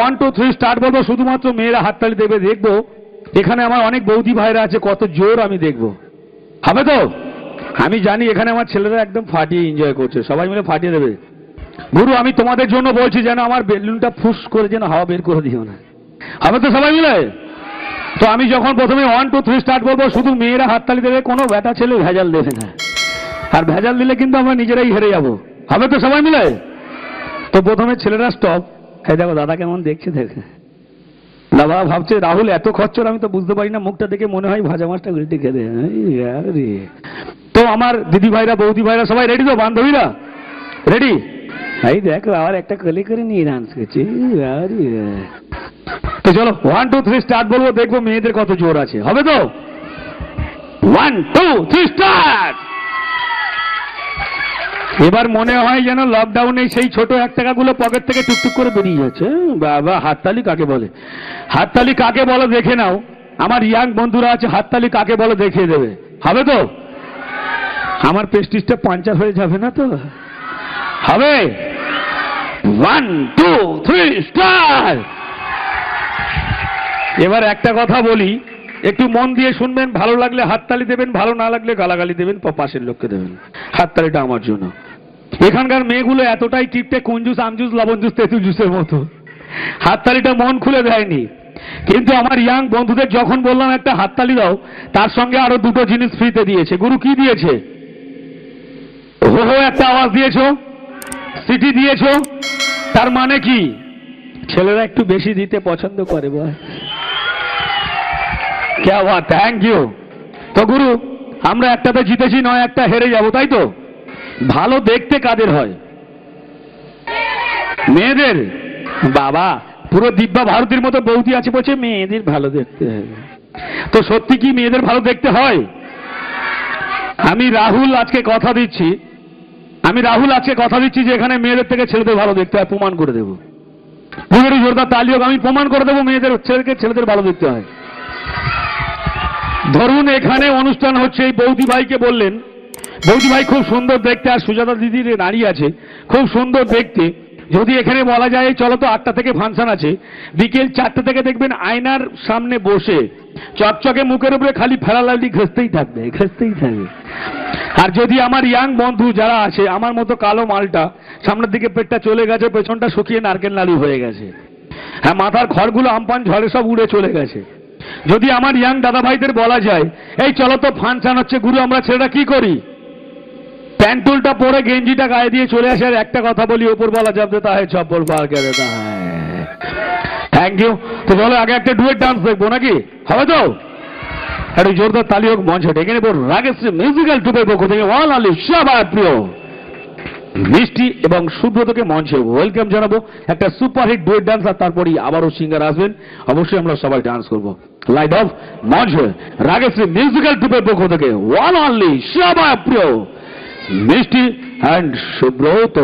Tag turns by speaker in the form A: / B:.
A: 1 2 3 start বলবো, শুধুমাত্র মেয়েরা হাততালি দেবে, দেখবো এখানে আমার অনেক বৌদি ভাইরা আছে, কত জোর আমি দেখবো। হবে তো? আমি জানি এখানে আমার ছেলেরা একদম ফাটিয়ে এনজয় করছে, সবাই মিলে ফাটিয়ে দেবে। গুরু আমি তোমাদের জন্য বলছি, যেন আমার বেলুনটা ফুস করে যেন হাওয়া বের করে দিও না। হবে তো সবাই মিলে? তো আমি যখন প্রথমে 1 2 3 স্টার্ট বলবো, শুধু মেয়েরা হাততালি দেবে, কোনো বেটা ছেলে ভেজাল দেবে না। আর ভেজাল দিলে কিন্তু আমরা নিজেরাই হেরে যাবো। হবে তো সবাই মিলে? তো প্রথমে ছেলেরা স্টপ। এই দেখো দাদা কেমন দেখছে, দেখে দাদা ভাবছে রাহুল এত খচ্চর, আমি তো বুঝতে পারি না, মুখটা দেখে মনে হয় ভাজা মাছটা উল্টে খেতে। তো আমার দিদি ভাইরা, বৌদি ভাইরা সবাই রেডি তো? বান্ধবীরা রেডি? এই দেখো আবার একটা কলি করে নিয়ে ডান্স করছে। তো চলো 1 2 3 স্টার্ট বলবো, দেখবো মেয়েদের কত জোর আছে। হবে তো? 1 2 3 স্টার্ট। এবার মনে হয় যেন লকডাউনে সেই ছোট 1 টাকাগুলো পকেট থেকে টুকটুক করে বেরিয়ে যাচ্ছে। বাবা, হাততালি কাকে বলে? হাততালি কাকে বলে দেখে নাও। আমার ইয়াং বন্ধুরা আছে, হাততালি কাকে বলে দেখিয়ে দেবে। হবে তো? আমার প্রেস্টিজটা পাঞ্চার হয়ে যাবে না তো? হবে? 1 2 3 স্টার্ট। এবার একটা কথা বলি, একটু মন দিয়ে শুনবেন, ভালো লাগলে হাততালি দেবেন, ভালো না লাগলে গালাগালি দেবেন, পাশের লোককে দেবেন। হাততালিটা আমার জন্য। এখানকার মেয়েগুলো এতটাই টিপটে, কুঞ্জুস, আমজুস, লবণ জুস, তেঁতুল জুসের মতো, হাততালিটা মন খুলে দেয়নি। কিন্তু আমার ইয়াং বন্ধুদের যখন বললাম একটা হাততালি দাও, তার সঙ্গে আরো 2টো জিনিস ফ্রিতে দিয়েছে। গুরু কি দিয়েছে? হো হো একটা আওয়াজ দিয়েছো, সিটি দিয়েছো। তার মানে কি? ছেলেরা একটু বেশি দিতে পছন্দ করে। বল क्या बात, थैंक यू। তো গুরু আমরা একটাতে জিতেছি, নয় একটা হেরে যাব, তাই তো? ভালো দেখতে কাদের হয়? মেয়েদের। বাবা, পুরো দিব্যা ভারতীর মতো বৌদি আছে, বলছে মেয়েদের ভালো দেখতে হয়। তো সত্যি কি মেয়েদের ভালো দেখতে হয়? আমি রাহুল আজকে কথা দিচ্ছি, যে এখানে মেয়েদের থেকে ছেলেদের ভালো দেখতে হয়, প্রমাণ করে দেবো। পুরো জোরদার তালি হোক, আমি প্রমাণ করে দেবো মেয়েদের ছেলেদের ভালো দেখতে হয়। ধরুন এখানে অনুষ্ঠান হচ্ছে, এই বৌদি ভাইকে বললেন, বৌদি ভাই খুব সুন্দর দেখতে, আর সুজাতা দিদির নারী আছে খুব সুন্দর দেখতে। যদি এখানে বলা যায় চলো তো 8টা থেকে ফাংশন আছে, বিকেল 4টে থেকে দেখবেন আয়নার সামনে বসে চকচকে মুখের উপরে খালি ফেরালালি ঘষতেই থাকবে। আর যদি আমার ইয়াং বন্ধু যারা আছে, আমার মতো কালো মালটা, সামনের দিকে পেটটা চলে গেছে, পেছনটা শুকিয়ে নারকেল নাড়ু হয়ে গেছে, হ্যাঁ মাথার খড়গুলো আমপান ঝড়ে সব উড়ে চলে গেছে, যদি আমার ইয়াং দাদা ভাইদের বলা যায় এই চলো তো ফাংশন হচ্ছে, গুরু আমরা ছেলেরা কি করি? প্যান্টুলটা পরে গেঞ্জিটা গায়ে দিয়ে চলে আসে, আর একটা কথা বলি, ওপর বলা জব দেতা হয় চপ্পল পার কে দেতা হয়। Thank you. তো বলো আগে একটা ডুয়েট ডান্স দেখবো নাকি? হবে তো? একটু জোরদার তালি হোক মঞ্চে ডেকে নেব রাগেশ্রী মিউজিক্যাল ট্রুপের পক্ষ থেকে ওয়ান অনলি সবার প্রিয় মিষ্টি এবং সুব্রতকে মঞ্চে ওয়েলকাম জানাবো। একটা সুপারহিট ডুয়েট ডান্স, আর তারপরেই আবারও সিঙ্গার আসবেন, অবশ্যই আমরা সবাই ডান্স করবো। লাইট অফ মঞ্চে রাগেশ্রী মিউজিক্যাল ট্রুপের পক্ষ থেকে ওয়ান অনলি সবার প্রিয় মিষ্টি অ্যান্ড সুব্রত।